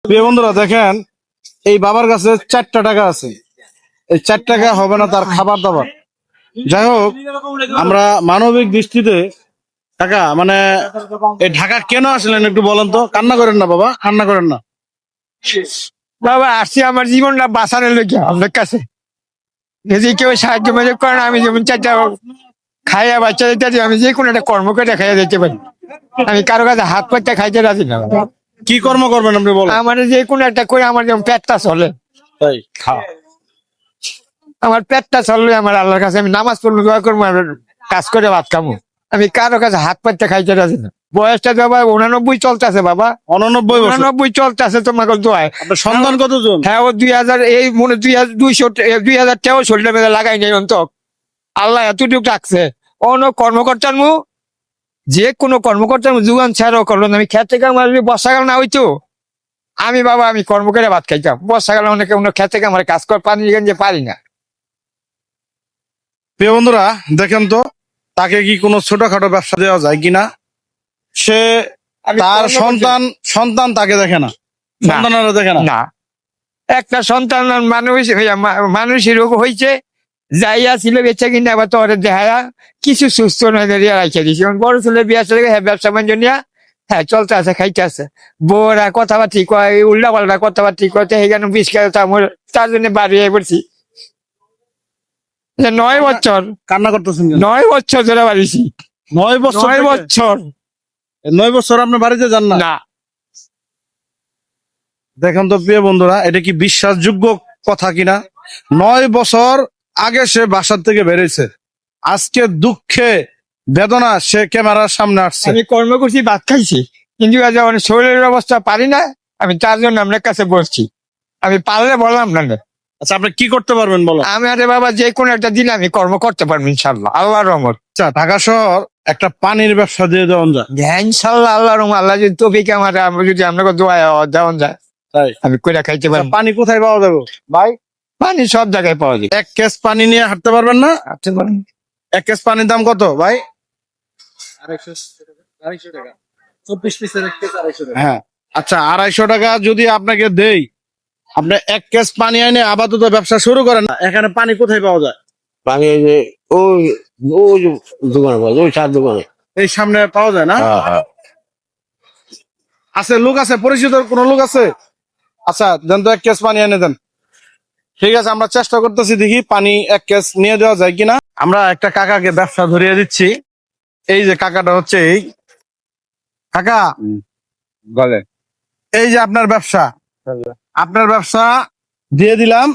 প্রিয় বন্ধুরা দেখেন, এই বাবার কাছে 4টা টাকা আছে। এই 4 টাকা হবে না তার খাবার দাবার। যাই হোক, আমরা মানবিক দৃষ্টিতে টাকা মানে এই ঢাকা কেন আসলেন একটু বলেন তো। কান্না করেন না বাবা, কান্না করেন না। বাবা আসছি আমার জীবনটা বাঁচানোর লেগে আপনার কাছে। যদি কেউ সাহায্য মেজে করেন, আমি যেমন চারটা খাইয়া বাচ্চা দিতে আমি যে কোনো একটা কর্ম করে খাইয়া দিতে পারি। আমি কারো কাছে হাত পাততে খাইতে রাজি না বাবা। কি কর্ম করবেন আপনি বলেন। আমার যে কোনো একটা করে আমার যেমন পেটটা চলে, তাই খাও। আমার পেটটা চললে আমার আল্লাহর কাছে আমি নামাজ পড়বো, দোয়া করবো, আর কাজ করে ভাত খাবো। আমি কারো কাছে হাত পাততে খাইতে রাজি না। বয়সটা তো বাবা 89 চলতেছে বাবা, 89 বছর। 89 চলতেছে তোমাকে দোয়ায়। আপনার সন্তান কতজন? হ্যাঁ, ও 2000 এই মনে 2000 লাগাই নাই অন্তক। আল্লাহ এতটুকু রাখছে। অন্য কর্মকর্তার মু যে কোনো কর্মকর্তার যোগান ছাড়াও করলো না। আমি খেত থেকে আমার যদি বর্ষাকাল না হইতো, আমি বাবা আমি কর্ম করে ভাত খাইতাম। বর্ষাকালে অনেকে অন্য খেত থেকে আমার কাজ করে পানি যে পারি না। প্রিয় বন্ধুরা দেখেন তো, তাকে কি কোনো ছোটখাটো ব্যবসা দেওয়া যায় কিনা। সে তার সন্তান তাকে দেখে না, সন্তানেরা দেখে না। না, একটা সন্তান মানুষের রোগ হয়েছে, যাইয়া ছিল বেচা কিনে আবার তো দেখায়া কিছু সুস্থ নয় রাখা দিয়েছি। বড় ছেলে বিয়া চলে হ্যাঁ, ব্যবসা বাণিজ্য নিয়ে হ্যাঁ চলতে আছে, খাইতে আছে। বউরা কথাবার্তি কয়, উল্টা পাল্টা কথাবার্তি কয়তে সেখানে বিষ খায়, তার জন্য বাড়ি পড়ছি। 9 বছর কান্না করতেছেন কেন? 9 বছর ধরে বাড়িছি। 9 বছর 9 বছর 9 বছর আপনি বাড়িতে যান না? না। দেখেন তো প্রিয় বন্ধুরা, এটা কি বিশ্বাসযোগ্য কথা কিনা। 9 বছর আগে সে বাসার থেকে বেরিয়েছে, আজকে দুঃখে বেদনা সে ক্যামেরার সামনে আসছে। আমি কর্ম করছি, ভাত খাইছি, কিন্তু আজ আমার শরীরের অবস্থা পারি না। আমি তার জন্য আপনার কাছে বসছি। আমি পারলে বললাম না। আচ্ছা, আপনি কি করতে পারবেন বলো। আমি আরে বাবা যে কোনো একটা দিন আমি কর্ম করতে পারবো ইনশাল্লাহ, আল্লাহর রহমত। আচ্ছা, ঢাকা শহর একটা পানির ব্যবসা দিয়ে দেওয়া যায়। হ্যাঁ ইনশাল্লাহ, আল্লাহর রহমত। আল্লাহ যদি তৌফিক আমার যদি আপনাকে দোয়া দেওয়া যায়, তাই আমি কইরা খাইতে আচ্ছা, পারবো। পানি কোথায় পাওয়া যাবে ভাই? পানি সব জায়গায় পাওয়া যায়। 1 কেস পানি নিয়ে হাঁটতে পারবেন না? আপনি বলেন 1 কেস পানির দাম কত ভাই? 250 টাকা 24 পিসের এক কেজি 250 টাকা। হ্যাঁ, আচ্ছা 250 টাকা যদি আপনাকে দেই, আপনি 1 কেস পানি এনে আপাতত ব্যবসা শুরু করেন না। এখানে পানি কোথায় পাওয়া যায়? পানি এই যে ওই ওই যে দোকানে পাওয়া যায়, ওই চার দোকানে। এই সামনে পাওয়া যায় না? হ্যাঁ হ্যাঁ। আছে লোক আছে, পরিচিত কোনো লোক আছে? আচ্ছা দেন তো 1 কেস পানি এনে দেন। ঠিক আছে, আমরা চেষ্টা করতেছি, দেখি পানি 1 কেস নিয়ে দেওয়া যায় কিনা। আমরা একটা কাকাকে ব্যবসা ধরিয়ে দিচ্ছি। এই যে কাকাটা হচ্ছে এই কাকা, বলেন। এই যে আপনার ব্যবসা, আপনার ব্যবসা দিয়ে দিলাম।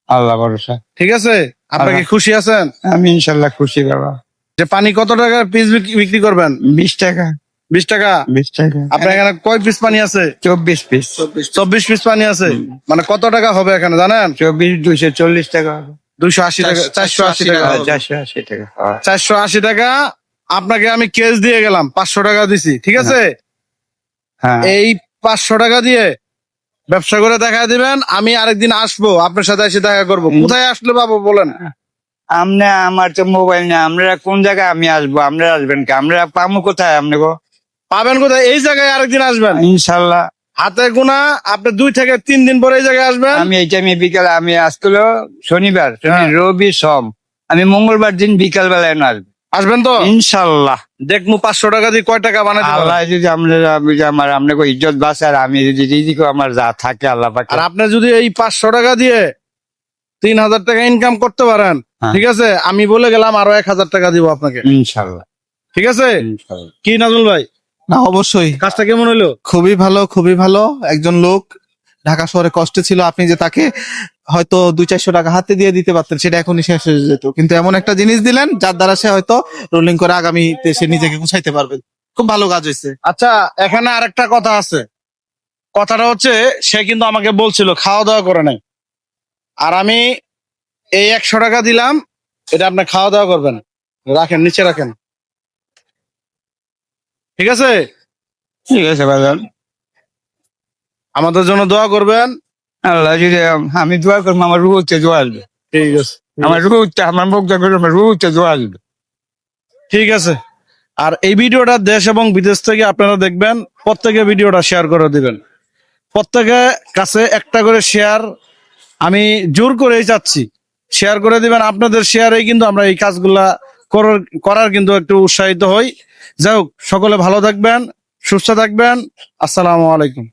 আল্লাহ ভরসা। ঠিক আছে, আপনি কি খুশি আছেন? আমি ইনশাল্লাহ খুশি বাবা। যে পানি কত টাকার পিস বিক্রি করবেন? 20 টাকা। 20 টাকা। 20 টাকা। আপনার এখানে কয় পিস পানি আছে? 24 পিস। 24 পিস পানি আছে। মানে কত টাকা হবে এখানে জানেন? 24 240 টাকা। 280 টাকা, 480 টাকা, 480 টাকা। 480 টাকা। আপনাকে আমি কেস দিয়ে গেলাম, 500 টাকা দিছি, ঠিক আছে? হ্যাঁ এই 500 টাকা দিয়ে ব্যবসা করে দেখা দিবেন। আমি আরেকদিন আসবো, আপনার সাথে এসে দেখা করবো। কোথায় আসলে পাবো বলেন? আমরা আমার তো মোবাইল নেই, আমরা কোন জায়গায় আমি আসবো, আমরা আসবেন কি, আমরা পাবো কোথায় আপনাকে? পাবেন কোথায়? এই জায়গায় আরেকদিন আসবেন ইনশাল্লাহ। হাতে গোনা, আপনি 2 থেকে 3 দিন পরে এই জায়গায় আসবেন। আমি এই টাইমে বিকালে, আমি আসলো শনিবার, রবি সোম, আমি মঙ্গলবার দিন বিকাল বেলায় আসবো। আসবেন তো ইনশাল্লাহ। দেখবো 500 টাকা দিয়ে কয় টাকা বানাতে পারেন। আল্লাহ যদি আমার আপনাকে ইজ্জত বাঁচে, আর আমি যদি রিজিক আমার যা থাকে আল্লাহ পাকে। আর আপনি যদি এই 500 টাকা দিয়ে 3000 টাকা ইনকাম করতে পারেন, হ্যাঁ। ঠিক আছে, আমি বলে গেলাম আরো 1000 টাকা দিব আপনাকে। ইনশাল্লাহ। ঠিক আছে কি নাজমুল ভাই? না অবশ্যই কাজটা কেমন হলো? খুবই ভালো, খুবই ভালো। একজন লোক ঢাকা শহরে কষ্টে ছিল, আপনি যে তাকে হয়তো 200-400 টাকা হাতে দিয়ে দিতে পারতেন, সেটা এখনই শেষ হয়ে যেত, কিন্তু এমন একটা জিনিস দিলেন যার দ্বারা সে হয়তো রোলিং করে আগামীতে সে নিজেকে গুছাইতে পারবে। খুব ভালো কাজ হয়েছে। আচ্ছা, এখানে আরেকটা কথা আছে। কথাটা হচ্ছে, সে কিন্তু আমাকে বলছিল খাওয়া দাওয়া করে নাই, আর আমি এই 100 টাকা দিলাম, এটা আপনি খাওয়া দাওয়া করবেন। রাখেন, নিচে রাখেন, ঠিক আছে? ঠিক আছে বাজান, আমাদের জন্য দোয়া করবেন। আল্লাহ যদি আমি দোয়া করবো, আমার রুহ হচ্ছে দোয়া আসবে। ঠিক আছে, আমার রুহ হচ্ছে, আমার মুখ দেখে আমার রুহ হচ্ছে দোয়া আসবে। ঠিক আছে। আর এই ভিডিওটা দেশ এবং বিদেশ থেকে আপনারা দেখবেন, প্রত্যেকে ভিডিওটা শেয়ার করে দিবেন। প্রত্যেকের কাছে একটা করে শেয়ার আমি জোর করেই চাচ্ছি, শেয়ার করে দিবেন। আপনাদের শেয়ারেই কিন্তু আমরা এই কাজগুলা করার কিন্তু একটু উৎসাহিত হই। যাই হোক, সকলে ভালো থাকবেন, সুস্থ থাকবেন। আসসালামু আলাইকুম।